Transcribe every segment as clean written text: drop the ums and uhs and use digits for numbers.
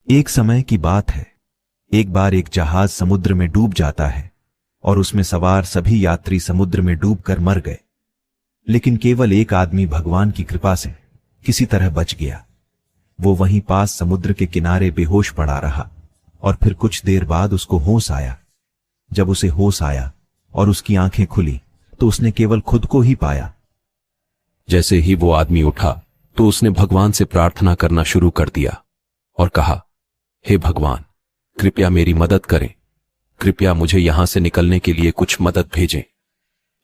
एक समय की बात है। एक बार एक जहाज समुद्र में डूब जाता है और उसमें सवार सभी यात्री समुद्र में डूबकर मर गए, लेकिन केवल एक आदमी भगवान की कृपा से किसी तरह बच गया। वो वहीं पास समुद्र के किनारे बेहोश पड़ा रहा और फिर कुछ देर बाद उसको होश आया। जब उसे होश आया और उसकी आंखें खुली तो उसने केवल खुद को ही पाया। जैसे ही वो आदमी उठा तो उसने भगवान से प्रार्थना करना शुरू कर दिया और कहा, हे भगवान, कृपया मेरी मदद करें, कृपया मुझे यहां से निकलने के लिए कुछ मदद भेजें।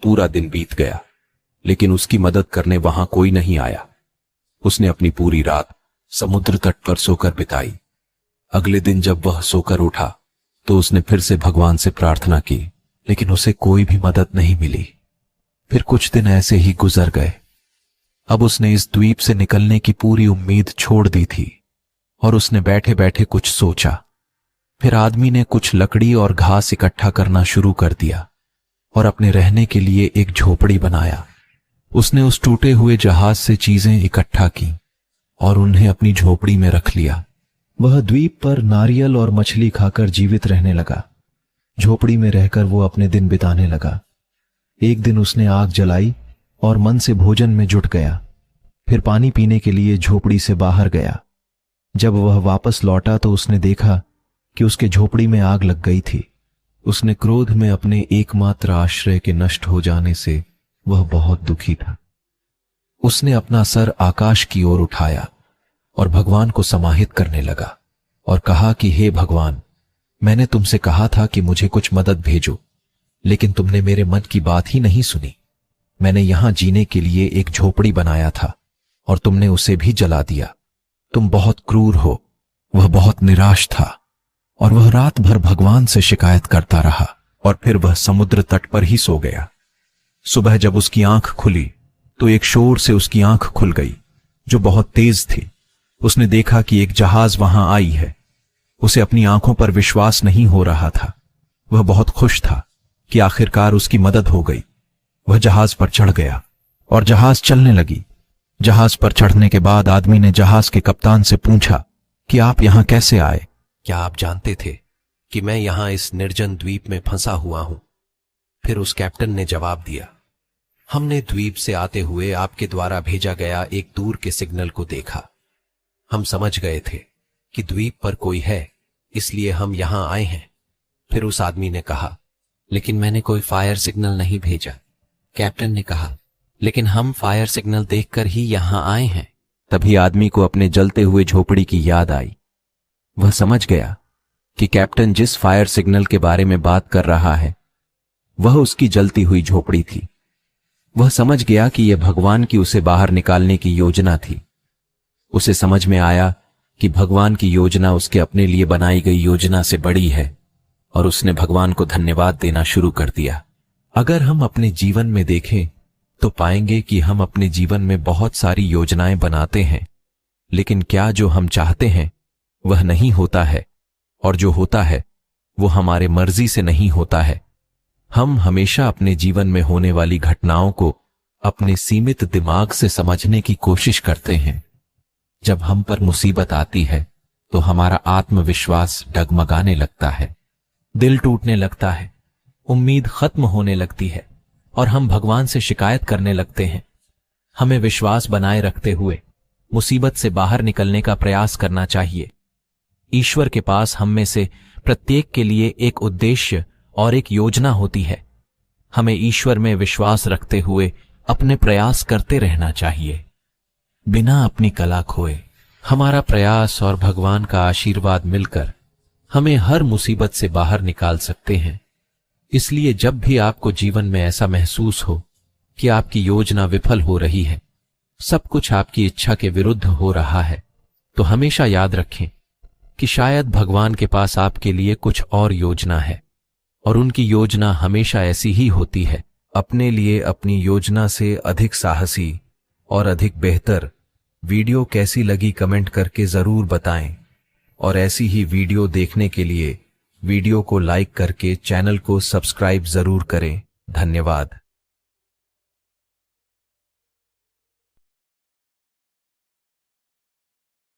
पूरा दिन बीत गया, लेकिन उसकी मदद करने वहां कोई नहीं आया। उसने अपनी पूरी रात समुद्र तट पर सोकर बिताई। अगले दिन जब वह सोकर उठा तो उसने फिर से भगवान से प्रार्थना की, लेकिन उसे कोई भी मदद नहीं मिली। फिर कुछ दिन ऐसे ही गुजर गए। अब उसने इस द्वीप से निकलने की पूरी उम्मीद छोड़ दी थी और उसने बैठे बैठे कुछ सोचा। फिर आदमी ने कुछ लकड़ी और घास इकट्ठा करना शुरू कर दिया और अपने रहने के लिए एक झोपड़ी बनाया। उसने उस टूटे हुए जहाज से चीजें इकट्ठा की और उन्हें अपनी झोपड़ी में रख लिया। वह द्वीप पर नारियल और मछली खाकर जीवित रहने लगा। झोपड़ी में रहकर वो अपने दिन बिताने लगा। एक दिन उसने आग जलाई और मन से भोजन में जुट गया। फिर पानी पीने के लिए झोपड़ी से बाहर गया। जब वह वापस लौटा तो उसने देखा कि उसके झोपड़ी में आग लग गई थी। उसने क्रोध में अपने एकमात्र आश्रय के नष्ट हो जाने से वह बहुत दुखी था। उसने अपना सर आकाश की ओर उठाया और भगवान को समाहित करने लगा और कहा कि हे भगवान, मैंने तुमसे कहा था कि मुझे कुछ मदद भेजो, लेकिन तुमने मेरे मन की बात ही नहीं सुनी। मैंने यहां जीने के लिए एक झोपड़ी बनाया था और तुमने उसे भी जला दिया। तुम बहुत क्रूर हो। वह बहुत निराश था और वह रात भर भगवान से शिकायत करता रहा और फिर वह समुद्र तट पर ही सो गया। सुबह जब उसकी आंख खुली तो एक शोर से उसकी आंख खुल गई जो बहुत तेज थी। उसने देखा कि एक जहाज वहां आई है। उसे अपनी आंखों पर विश्वास नहीं हो रहा था। वह बहुत खुश था कि आखिरकार उसकी मदद हो गई। वह जहाज पर चढ़ गया और जहाज चलने लगी। जहाज पर चढ़ने के बाद आदमी ने जहाज के कप्तान से पूछा कि आप यहां कैसे आए? क्या आप जानते थे कि मैं यहां इस निर्जन द्वीप में फंसा हुआ हूं? फिर उस कैप्टन ने जवाब दिया, हमने द्वीप से आते हुए आपके द्वारा भेजा गया एक दूर के सिग्नल को देखा। हम समझ गए थे कि द्वीप पर कोई है, इसलिए हम यहां आए हैं। फिर उस आदमी ने कहा, लेकिन मैंने कोई फायर सिग्नल नहीं भेजा। कैप्टन ने कहा, लेकिन हम फायर सिग्नल देखकर ही यहां आए हैं। तभी आदमी को अपने जलते हुए झोपड़ी की याद आई। वह समझ गया कि कैप्टन जिस फायर सिग्नल के बारे में बात कर रहा है वह उसकी जलती हुई झोपड़ी थी। वह समझ गया कि यह भगवान की उसे बाहर निकालने की योजना थी। उसे समझ में आया कि भगवान की योजना उसके अपने लिए बनाई गई योजना से बड़ी है और उसने भगवान को धन्यवाद देना शुरू कर दिया। अगर हम अपने जीवन में देखें तो पाएंगे कि हम अपने जीवन में बहुत सारी योजनाएं बनाते हैं, लेकिन क्या जो हम चाहते हैं वह नहीं होता है, और जो होता है वो हमारे मर्जी से नहीं होता है। हम हमेशा अपने जीवन में होने वाली घटनाओं को अपने सीमित दिमाग से समझने की कोशिश करते हैं। जब हम पर मुसीबत आती है तो हमारा आत्मविश्वास डगमगाने लगता है, दिल टूटने लगता है, उम्मीद खत्म होने लगती है और हम भगवान से शिकायत करने लगते हैं। हमें विश्वास बनाए रखते हुए मुसीबत से बाहर निकलने का प्रयास करना चाहिए। ईश्वर के पास हम में से प्रत्येक के लिए एक उद्देश्य और एक योजना होती है। हमें ईश्वर में विश्वास रखते हुए अपने प्रयास करते रहना चाहिए, बिना अपनी कला खोए। हमारा प्रयास और भगवान का आशीर्वाद मिलकर हमें हर मुसीबत से बाहर निकाल सकते हैं। इसलिए जब भी आपको जीवन में ऐसा महसूस हो कि आपकी योजना विफल हो रही है, सब कुछ आपकी इच्छा के विरुद्ध हो रहा है, तो हमेशा याद रखें कि शायद भगवान के पास आपके लिए कुछ और योजना है और उनकी योजना हमेशा ऐसी ही होती है। अपने लिए अपनी योजना से अधिक साहसी और अधिक बेहतर वीडियो कैसी लगी कमेंट करके जरूर बताएं, और ऐसी ही वीडियो देखने के लिए वीडियो को लाइक करके चैनल को सब्सक्राइब जरूर करें। धन्यवाद।